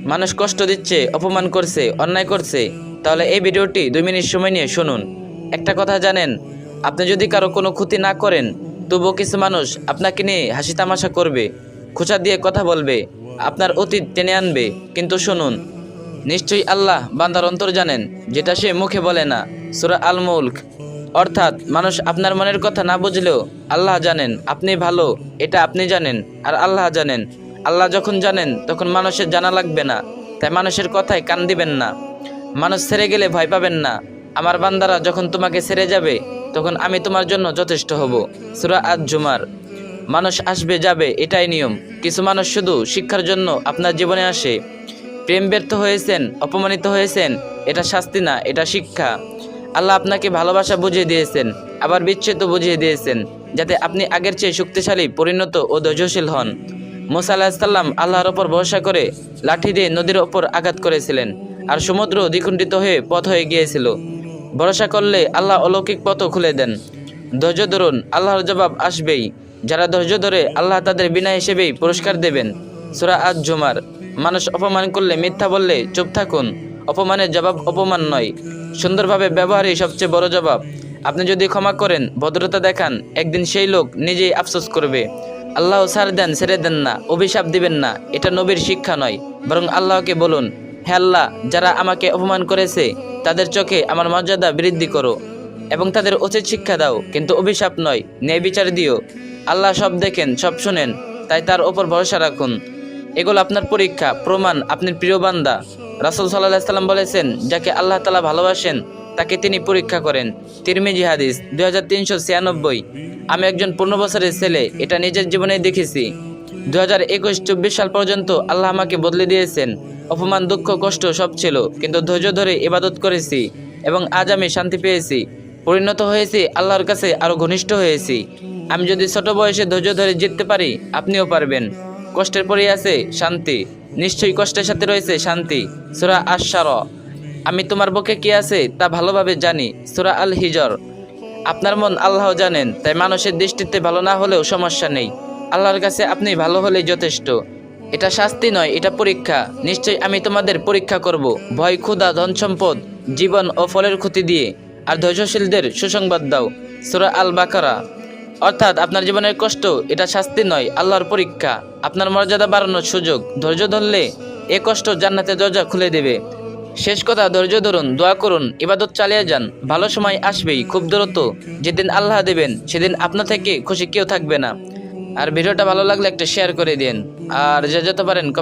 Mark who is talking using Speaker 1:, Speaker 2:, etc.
Speaker 1: মানুষ কষ্ট দিচ্ছে, অপমান করছে, অন্যায় করছে, তাহলে এই ভিডিওটি 2 মিনিট সময় নিয়ে শুনুন। একটা কথা জানেন, আপনি যদি কারো কোনো ক্ষতি না করেন, তবুও কিছু মানুষ আপনাকে নিয়ে হাসি তামাশা করবে, খোঁচা দিয়ে কথা বলবে, আপনার অতীত টেনে আনবে। কিন্তু শুনুন, নিশ্চয়ই আল্লাহ বান্দার অন্তর জানেন, যেটা সে মুখে বলে না। সূরা আল মুলক। অর্থাৎ মানুষ আপনার মনের কথা না বুঝলেও আল্লাহ জানেন আপনি ভালো, এটা আপনি জানেন আর আল্লাহ জানেন। আল্লাহ যখন জানেন তখন মানুষের জানা লাগবে না, তাই মানুষের কথায় কান দিবেন না। মানুষ ছেড়ে গেলে ভয় পাবেন না। আমার বান্দারা যখন তোমাকে ছেড়ে যাবে তখন আমি তোমার জন্য যথেষ্ট হব। সূরা আজ-জুমার। মানুষ আসবে যাবে, এটাই নিয়ম। কিছু মানুষ শুধু শিক্ষার জন্য আপনার জীবনে আসে। প্রেম ব্যর্থ হয়েছেন, অপমানিত হয়েছেন, এটা শাস্তি না, এটা শিক্ষা। আল্লাহ আপনাকে ভালোবাসা বুঝিয়ে দিয়েছেন, আবার বিচ্ছেদ বুঝিয়ে দিয়েছেন, যাতে আপনি আগের চেয়ে শক্তিশালী, পরিণত ও ধৈর্যশীল হন। মুসা আলাইহিস সালাম আল্লাহর ওপর ভরসা করে লাঠি দিয়ে নদীর ওপর আঘাত করেছিলেন, আর সমুদ্র দ্বিখণ্ডিত হয়ে পথ হয়ে গিয়েছিল। ভরসা করলে আল্লাহ অলৌকিক পথও খুলে দেন। ধৈর্য ধরুন, আল্লাহর জবাব আসবেই। যারা ধৈর্য ধরে আল্লাহ তাদের বিনা হিসেবেই পুরস্কার দেবেন। সূরা আজ-জুমার। মানুষ অপমান করলে, মিথ্যা বললে চুপ থাকুন। অপমানের জবাব অপমান নয়, সুন্দরভাবে ব্যবহারই সবচেয়ে বড় জবাব। আপনি যদি ক্ষমা করেন, ভদ্রতা দেখান, একদিন সেই লোক নিজেই আফসোস করবে। আল্লাহ ছাড় দেন, ছেড়ে দেন না, অভিশাপ দিবেন না, এটা নবীর শিক্ষা নয়। বরং আল্লাহকে বলুন, হে আল্লাহ, যারা আমাকে অপমান করেছে তাদের চোখে আমার মর্যাদা বৃদ্ধি করো এবং তাদের উচিত শিক্ষা দাও, কিন্তু অভিশাপ নয়, ন্যায় বিচার দিও। আল্লাহ সব দেখেন, সব শুনেন, তাই তার ওপর ভরসা রাখুন। এগুলো আপনার পরীক্ষা, প্রমাণ আপনি প্রিয় বান্দা। রাসূল সাল্লাল্লাহু আলাইহি সাল্লাম বলেছেন, যাকে আল্লাহ তাআলা ভালোবাসেন তাকে তিনি পরীক্ষা করেন। তিরমিজি হাদিস 2396। আমি একজন 15 বছরের ছেলে, এটা নিজের জীবনে দেখেছি। 2021-24 সাল পর্যন্ত আল্লাহ আমাকে বদলে দিয়েছেন। অপমান, দুঃখ, কষ্ট সব ছিল, কিন্তু ধৈর্য ধরে ইবাদত করেছি এবং আজ আমি শান্তি পেয়েছি, পরিণত হয়েছি, আল্লাহর কাছে আরও ঘনিষ্ঠ হয়েছি। আমি যদি ছোট বয়সে ধৈর্য ধরে জিততে পারি, আপনিও পারবেন। কষ্টের পরেই আছে শান্তি, নিশ্চয়ই কষ্টের সাথে রয়েছে শান্তি। সূরা আশ-শারা। আমি তোমার বুকে কি আছে তা ভালোভাবে জানি। সূরা আল হিজর। আপনার মন আল্লাহ জানেন, তাই মানুষের দৃষ্টিতে ভালো না হলেও সমস্যা নেই, আল্লাহর কাছে আপনি ভালো হলেই যথেষ্ট। এটা শাস্তি নয়, এটা পরীক্ষা। নিশ্চয়ই আমি তোমাদের পরীক্ষা করব, ভয়, ক্ষুধা, ধন সম্পদ, জীবন ও ফলের ক্ষতি দিয়ে, আর ধৈর্যশীলদের সুসংবাদ দাও। সূরা আল বাকারা। অর্থাৎ আপনার জীবনের কষ্ট এটা শাস্তি নয়, আল্লাহর পরীক্ষা, আপনার মর্যাদা বাড়ানোর সুযোগ। ধৈর্য ধরলে এ কষ্ট জান্নাতের দরজা খুলে দেবে। শেষ কথা, ধৈর্য ধরুন, দোয়া করুন, ইবাদত চালিয়ে যান। ভালো সময় আসবেই, খুব দ্রুত। যেদিন আল্লাহ দেবেন সেদিন আপনার থেকে খুশি কেউ থাকবে না। আর ভিডিওটা ভালো লাগলে একটা শেয়ার করে দিন, আর যে যত পারেন